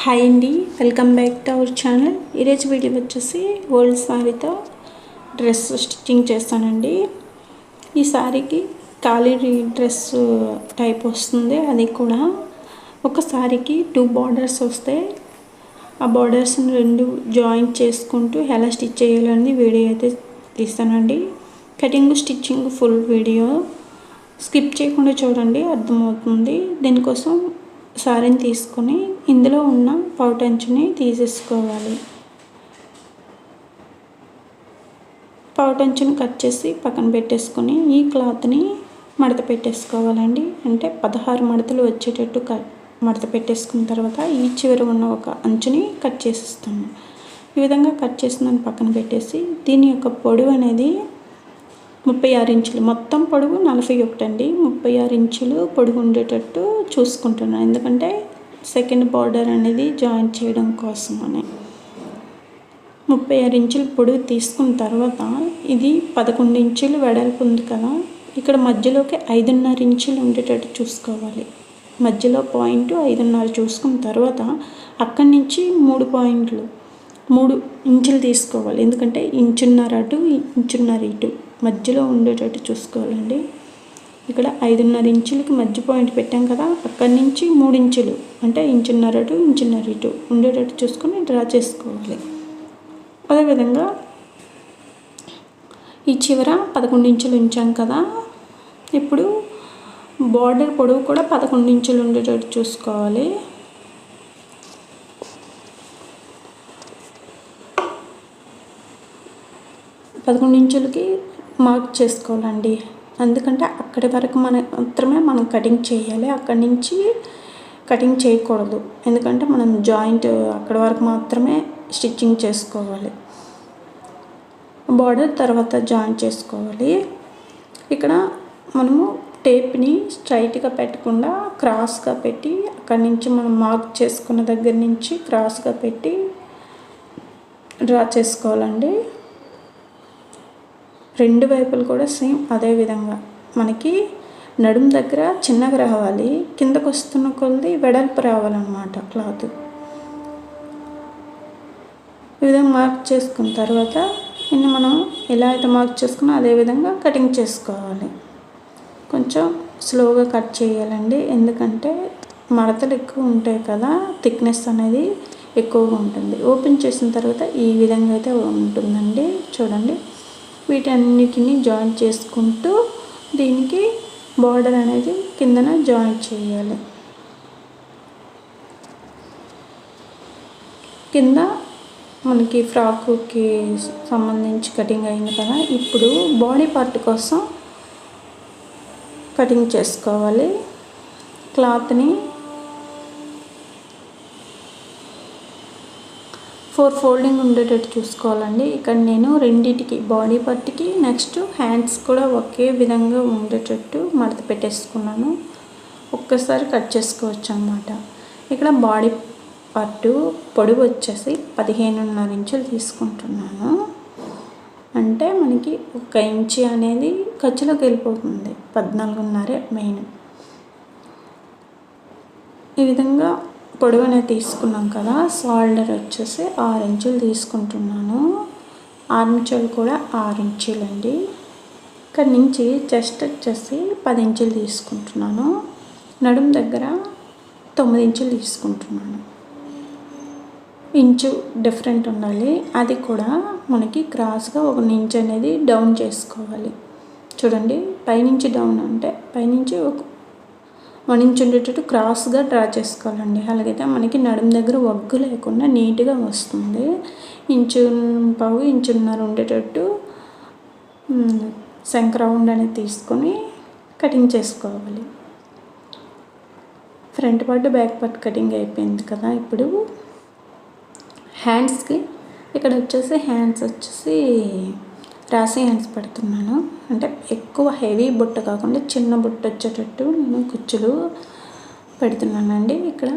Hi అండి, welcome back to our channel. ఈరోజు video వచ్చేసి గోల్డ్ శారీతో డ్రెస్ స్టిచ్చింగ్ చేస్తానండి. ఈ శారీకి ఖాళీ డ్రెస్ టైప్ వస్తుంది. అది కూడా ఒక శారీకి 2 బార్డర్స్ వస్తే ఆ బార్డర్స్ని 2 జాయింట్ చేసుకుంటూ ఎలా స్టిచ్ చేయాలని వీడియో అయితే తీస్తానండి. Cutting stitching full video skip చేయకుండా చూడండి, అర్థమవుతుంది. దీనికోసం శారీని తీసుకొని ఇందులో ఉన్న పౌటంచుని తీసేసుకోవాలి. పౌటంచుని కట్ చేసి పక్కన పెట్టేసుకొని ఈ క్లాత్ని మడత పెట్టేసుకోవాలండి. అంటే 16 మడతలు వచ్చేటట్టు మడత పెట్టేసుకున్న తర్వాత ఈ చివర ఉన్న ఒక అంచుని కట్ చేసేస్తాము. ఈ విధంగా కట్ చేసిన పక్కన పెట్టేసి దీని యొక్క పొడవు అనేది 36 ఇంచులు, మొత్తం పొడవు 41 అండి. 36 ఇంచులు పొడవు ఉండేటట్టు చూసుకుంటున్నాను, ఎందుకంటే సెకండ్ బార్డర్ అనేది జాయిన్ చేయడం కోసం అని. 36 ఇంచులు పొడవు తీసుకున్న తర్వాత ఇది 11 ఇంచులు వెడల్పు ఉంది కదా, ఇక్కడ మధ్యలోకి 5.5 ఇంచులు ఉండేటట్టు చూసుకోవాలి. మధ్యలో పాయింట్ 5.5 చూసుకున్న తర్వాత అక్కడి నుంచి 3 ఇంచులు తీసుకోవాలి, ఎందుకంటే 1.5 అటు 1.5 ఇటు మధ్యలో ఉండేటట్టు చూసుకోవాలండి. ఇక్కడ 5.5 ఇంచులకి మధ్య పాయింట్ పెట్టాం కదా, అక్కడి నుంచి 3 ఇంచులు అంటే 1.5 అటు 1.5 ఇటు ఉండేటట్టు చూసుకొని డ్రా చేసుకోవాలి. అదేవిధంగా ఈ చివర 11 ఇంచులు ఉంచాం కదా, ఇప్పుడు బార్డర్ పొడవు కూడా 11 ఇంచులు ఉండేటట్టు చూసుకోవాలి. పదకొండు ఇంచులకి మార్క్ చేసుకోవాలండి, ఎందుకంటే అక్కడి వరకు మాత్రమే మనం కటింగ్ చేయాలి. అక్కడి నుంచి కటింగ్ చేయకూడదు, ఎందుకంటే మనం జాయింట్ అక్కడి వరకు మాత్రమే స్టిచ్చింగ్ చేసుకోవాలి. బార్డర్ తర్వాత జాయింట్ చేసుకోవాలి. ఇక్కడ మనము టేప్ని స్ట్రైట్గా పెట్టకుండా క్రాస్గా పెట్టి అక్కడి నుంచి మనం మార్క్ చేసుకున్న దగ్గర నుంచి క్రాస్గా పెట్టి డ్రా చేసుకోవాలండి. 2 వైపులు కూడా సేమ్ అదే విధంగా. మనకి నడుం దగ్గర చిన్నగా రావాలి, కిందకు వస్తున్న కొలది వెడల్పు రావాలన్నమాట క్లాత్. ఈ విధంగా మార్క్ చేసుకున్న తర్వాత ఇన్ని మనం ఎలా అయితే మార్క్ చేసుకున్నా అదే విధంగా కటింగ్ చేసుకోవాలి. కొంచెం స్లోగా కట్ చేయాలండి, ఎందుకంటే మడతలు ఎక్కువ ఉంటాయి కదా, థిక్నెస్ అనేది ఎక్కువగా ఉంటుంది. ఓపెన్ చేసిన తర్వాత ఈ విధంగా అయితే ఉంటుందండి. చూడండి, వీటన్నిటిని జాయింట్ చేసుకుంటూ దీనికి బార్డర్ అనేది కిందన జాయింట్ చేయాలి. కింద మనకి ఫ్రాక్కి సంబంధించి కటింగ్ అయింది కదా, ఇప్పుడు బాడీ పార్ట్ కోసం కటింగ్ చేసుకోవాలి. క్లాత్ని 4 ఫోల్డింగ్ ఉండేటట్టు చూసుకోవాలండి. ఇక్కడ నేను రెండింటికి, బాడీ పార్ట్కి నెక్స్ట్ హ్యాండ్స్ కూడా ఒకే విధంగా ఉండేటట్టు మడత పెట్టేసుకున్నాను. ఒక్కసారి కట్ చేసుకోవచ్చు అన్నమాట. ఇక్కడ బాడీ పార్ట్ పొడవు వచ్చేసి 15.5 ఇంచులు తీసుకుంటున్నాను. అంటే మనకి 1 ఇంచు అనేది ఖర్చులోకి వెళ్ళిపోతుంది, 14.5 మెయిన్. ఈ విధంగా పొడవు అనేది తీసుకున్నాం కదా, షోల్డర్ వచ్చేసి 6 ఇంచులు తీసుకుంటున్నాను. ఆర్మ్చోల్ కూడా 6 ఇంచులు అండి. ఇక్కడ నుంచి చెస్ట్ వచ్చేసి 10 ఇంచులు తీసుకుంటున్నాను. నడుం దగ్గర 9 ఇంచులు తీసుకుంటున్నాను. ఇంచు డిఫరెంట్ ఉండాలి, అది కూడా మనకి క్రాస్గా 1 ఇంచ్ అనేది డౌన్ చేసుకోవాలి. చూడండి, పైనుంచి డౌన్ అంటే పైనుంచి 1 ఇంచ్ ఉండేటట్టు క్రాస్గా డ్రా చేసుకోవాలండి. అలాగైతే మనకి నడుము దగ్గర వగ్గు లేకుండా నీట్గా వస్తుంది. 1.5 ఇంచున్నర ఉండేటట్టు శంఖ రౌండ్ అనేది తీసుకొని కటింగ్ చేసుకోవాలి. Front part back part cutting అయిపోయింది కదా. ఇప్పుడు హ్యాండ్స్కి ఇక్కడ వచ్చేసి రాసి హ్యాండ్స్ పెడుతున్నాను. అంటే ఎక్కువ హెవీ బుట్ట కాకుండా చిన్న బుట్ట వచ్చేటట్టు నేను కుచ్చులు పెడుతున్నానండి. ఇక్కడ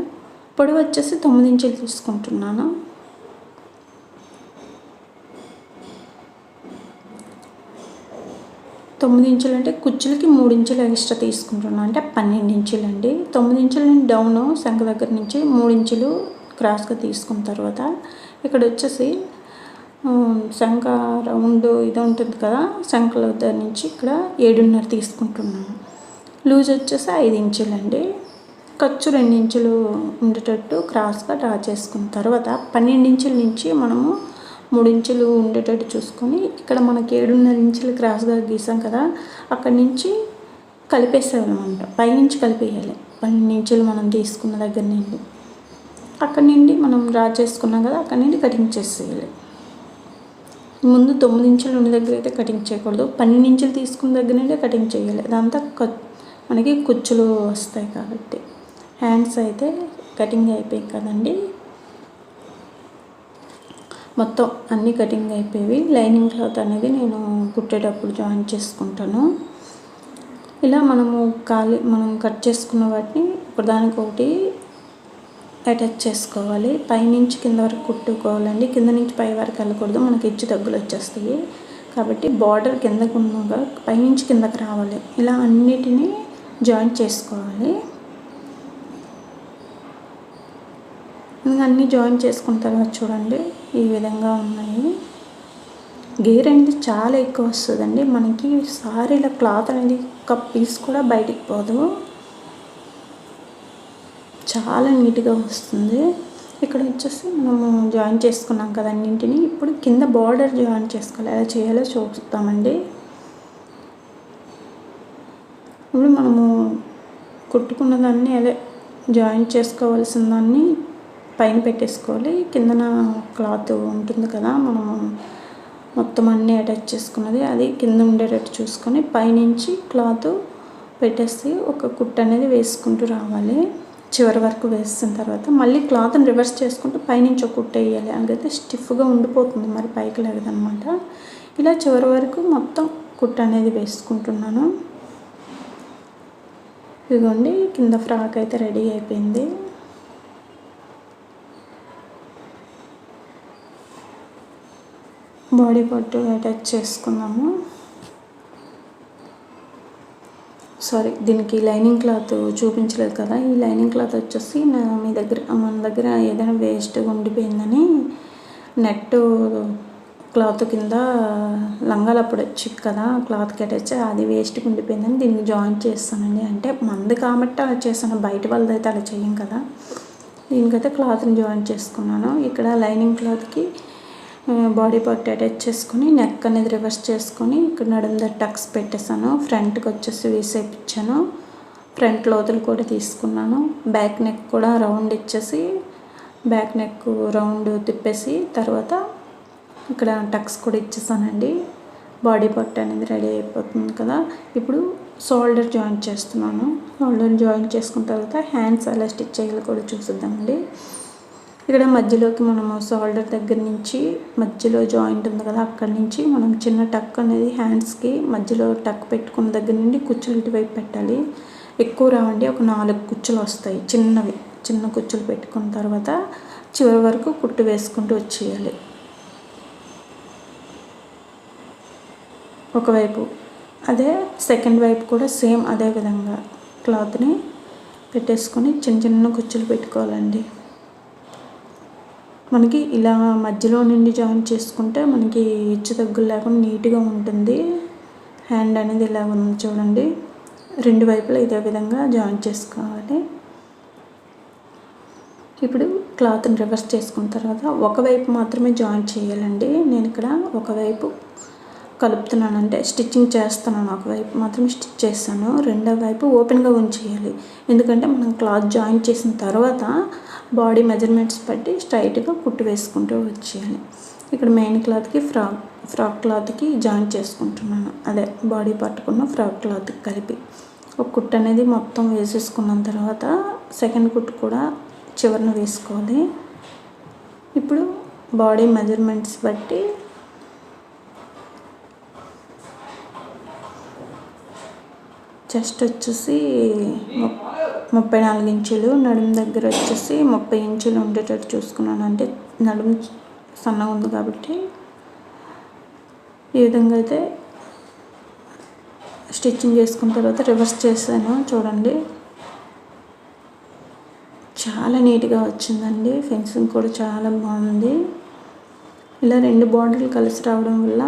పొడవు వచ్చేసి 9 ఇంచులు తీసుకుంటున్నాను. తొమ్మిది ఇంచులు అంటే కుచ్చులకి 3 ఇంచులు ఎక్స్ట్రా తీసుకుంటున్నాను, అంటే 12 ఇంచులు అండి. 9 ఇంచులు నేను డౌన్ శంఖ దగ్గర నుంచి 3 ఇంచులు క్రాస్గా తీసుకున్న తర్వాత ఇక్కడ వచ్చేసి శంఖ రౌండ్ ఇది ఉంటుంది కదా, శంఖల దగ్గర నుంచి ఇక్కడ 7.5 తీసుకుంటున్నాను. లూజ్ వచ్చేసి 5 ఇంచులు అండి. ఖర్చు 2 ఇంచులు ఉండేటట్టు క్రాస్గా డ్రా చేసుకున్న తర్వాత 12 ఇంచుల నుంచి మనము 3 ఇంచులు ఉండేటట్టు చూసుకొని ఇక్కడ మనకి 7.5 ఇంచులు క్రాస్గా గీసాం కదా, అక్కడి నుంచి కలిపేసేయాలన్నమాట. పైనుంచి కలిపేయాలి. 12 ఇంచులు మనం తీసుకున్న దగ్గర నుండి అక్కడి నుండి మనం డ్రా చేసుకున్నాం కదా, అక్కడి నుండి కటింగ్ చేసేయాలి. ముందు 9 ఇంచులు ఉన్న దగ్గర అయితే కటింగ్ చేయకూడదు, 12 ఇంచులు తీసుకున్న దగ్గర నుండి కటింగ్ చేయాలి. అదంతా మనకి కుచ్చులు వస్తాయి కాబట్టి. హ్యాండ్స్ అయితే కటింగ్ అయిపోయాయి కదండి, మొత్తం అన్నీ కటింగ్ అయిపోయి లైనింగ్ క్లాత్ అనేది నేను కుట్టేటప్పుడు జాయిన్ చేసుకుంటాను. ఇలా మనం కట్ చేసుకున్న వాటిని ఒకదానికొకటి అటాచ్ చేసుకోవాలి. పైనుంచి కింద వరకు కుట్టుకోవాలండి, కింద నుంచి పై వరకు వెళ్ళకూడదు, మనకి హెచ్చు తగ్గులు వచ్చేస్తాయి. కాబట్టి బార్డర్ కిందకు ఉన్నగా పైనుంచి కిందకి రావాలి. ఇలా అన్నిటినీ జాయిన్ చేసుకోవాలి. అన్నీ జాయిన్ చేసుకున్న తర్వాత చూడండి ఈ విధంగా ఉన్నాయి. గేర్ అనేది చాలా ఎక్కువ వస్తుందండి మనకి. సారీల క్లాత్ అనేది ఒక పీస్ కూడా బయటికి పోదు, చాలా నీట్గా వస్తుంది. ఇక్కడ వచ్చేసి మనము జాయిన్ చేసుకున్నాం కదా అన్నింటినీ. ఇప్పుడు కింద బార్డర్ జాయిన్ చేసుకోవాలి. ఎలా చేయాలో చూస్తామండి. ఇప్పుడు మనము కుట్టుకున్న దాన్ని అదే జాయిన్ చేసుకోవాల్సిన దాన్ని పైన పెట్టేసుకోవాలి. కిందన క్లాత్ ఉంటుంది కదా, మనము మొత్తం అన్నీ అటాచ్ చేసుకున్నది అది కింద ఉండేటట్టు చూసుకొని పైనుంచి క్లాత్ పెట్టేసి ఒక కుట్టు అనేది వేసుకుంటూ రావాలి. చివరి వరకు వేసిన తర్వాత మళ్ళీ క్లాత్ని రివర్స్ చేసుకుంటూ పైనుంచి ఒక కుట్టు వేయాలి. అందుకైతే స్టిఫ్గా ఉండిపోతుంది, మరి పైకి లేదనమాట. ఇలా చివరి వరకు మొత్తం కుట్టు అనేది వేసుకుంటున్నాను. ఇదిగోండి కింద ఫ్రాక్ అయితే రెడీ అయిపోయింది. బాడీ పార్ట్ అటాచ్ చేసుకున్నాము. దీనికి లైనింగ్ క్లాత్ చూపించలేదు కదా. ఈ లైనింగ్ క్లాత్ వచ్చేసి మన దగ్గర ఏదైనా వేస్ట్గా ఉండిపోయిందని నెట్ క్లాత్ కింద లంగాలు అప్పుడు వచ్చి కదా క్లాత్కి అటాచ్, అది వేస్ట్గా ఉండిపోయిందని దీనికి జాయిన్ చేస్తానండి. అంటే మంది కాబట్టి అలా చేస్తాను, బయట వాళ్ళది అయితే అలా చేయం కదా. దీనికైతే క్లాత్ని జాయిన్ చేసుకున్నాను. ఇక్కడ లైనింగ్ క్లాత్కి బాడీ పార్ట్ అటాచ్ చేసుకొని నెక్ అనేది రివర్స్ చేసుకొని ఇక్కడ నడుము దగ్గర టక్స్ పెట్టేసాను. ఫ్రంట్కి వచ్చేసి వేసేపించాను. ఫ్రంట్ లోతులు కూడా తీసుకున్నాను. బ్యాక్ నెక్ కూడా రౌండ్ ఇచ్చేసి బ్యాక్ నెక్ రౌండ్ తిప్పేసి తర్వాత ఇక్కడ టక్స్ కూడా ఇచ్చేసానండి. బాడీ పార్ట్ అనేది రెడీ అయిపోతుంది కదా. ఇప్పుడు షోల్డర్ జాయిన్ చేస్తున్నాను. షోల్డర్ జాయిన్ చేసుకున్న తర్వాత హ్యాండ్స్ ఎలా స్టిచ్ చేయాలో కూడా చూసిద్దామండి. ఇక్కడ మధ్యలోకి మనము షోల్డర్ దగ్గర నుంచి మధ్యలో జాయింట్ ఉంది కదా, అక్కడి నుంచి మనం చిన్న టక్ అనేది హ్యాండ్స్కి మధ్యలో టక్ పెట్టుకున్న దగ్గర నుండి కుచ్చులు ఇటువైపు పెట్టాలి. ఎక్కువ రావండి, ఒక 4 కుచ్చులు వస్తాయి చిన్నవి. చిన్న కుచ్చులు పెట్టుకున్న తర్వాత చివరి వరకు కుట్టు వేసుకుంటూ వచ్చేయాలి. ఒకవైపు అదే సెకండ్ వైపు కూడా సేమ్ అదే విధంగా క్లాత్ని పెట్టేసుకొని చిన్న చిన్న కుచ్చులు పెట్టుకోవాలండి. మనకి ఇలా మధ్యలో నుండి జాయిన్ చేసుకుంటే మనకి హెచ్చు తగ్గులు లేకుండా నీట్గా ఉంటుంది. హ్యాండ్ అనేది ఇలా ఉంది చూడండి. 2 వైపులా ఇదే విధంగా జాయిన్ చేసుకోవాలి. ఇప్పుడు క్లాత్ని రివర్స్ చేసుకున్న తర్వాత ఒకవైపు మాత్రమే జాయిన్ చేయాలండి. నేను ఇక్కడ ఒకవైపు కలుపుతున్నాను, అంటే స్టిచ్చింగ్ చేస్తున్నాను. ఒకవైపు మాత్రం స్టిచ్ చేస్తాను, రెండో వైపు ఓపెన్గా ఉంచేయాలి. ఎందుకంటే మనం క్లాత్ జాయిన్ చేసిన తర్వాత బాడీ మెజర్మెంట్స్ బట్టి స్ట్రైట్గా కుట్టు వేసుకుంటూ వచ్చేయాలి. ఇక్కడ మెయిన్ క్లాత్కి ఫ్రాక్ క్లాత్కి జాయిన్ చేసుకుంటున్నాను. అదే బాడీ పట్టుకున్న ఫ్రాక్ క్లాత్కి కలిపి ఒక కుట్టు అనేది మొత్తం వేసేసుకున్న తర్వాత సెకండ్ కుట్టు కూడా చివరన వేసుకోవాలి. ఇప్పుడు బాడీ మెజర్మెంట్స్ బట్టి చెస్ట్ వచ్చేసి 34 ఇంచులు, నడుము దగ్గర వచ్చేసి 30 ఇంచులు ఉండేటట్టు చూసుకున్నాను. అంటే నడుము సన్నగా ఉంది కాబట్టి ఈ విధంగా అయితే స్టిచ్చింగ్ చేసుకున్న తర్వాత రివర్స్ చేశాను చూడండి. చాలా నీట్గా వచ్చిందండి. ఫినిషింగ్ కూడా చాలా బాగుంది. ఇలా 2 బార్డర్లు కలిసి రావడం వల్ల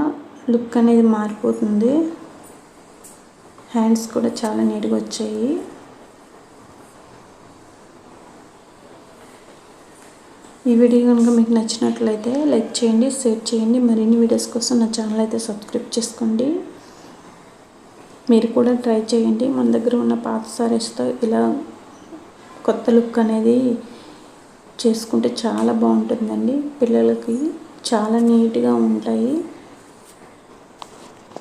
లుక్ అనేది మారిపోతుంది. హ్యాండ్స్ కూడా చాలా నీట్గా వచ్చాయి. ఈ వీడియో కనుక మీకు నచ్చినట్లయితే లైక్ చేయండి, షేర్ చేయండి. మరిన్ని వీడియోస్ కోసం నా ఛానల్ అయితే సబ్స్క్రైబ్ చేసుకోండి. మీరు కూడా ట్రై చేయండి. మన దగ్గర ఉన్న పాత సారీస్తో ఇలా కొత్త లుక్ అనేది చేసుకుంటే చాలా బాగుంటుందండి. పిల్లలకి చాలా నీట్గా ఉంటాయి.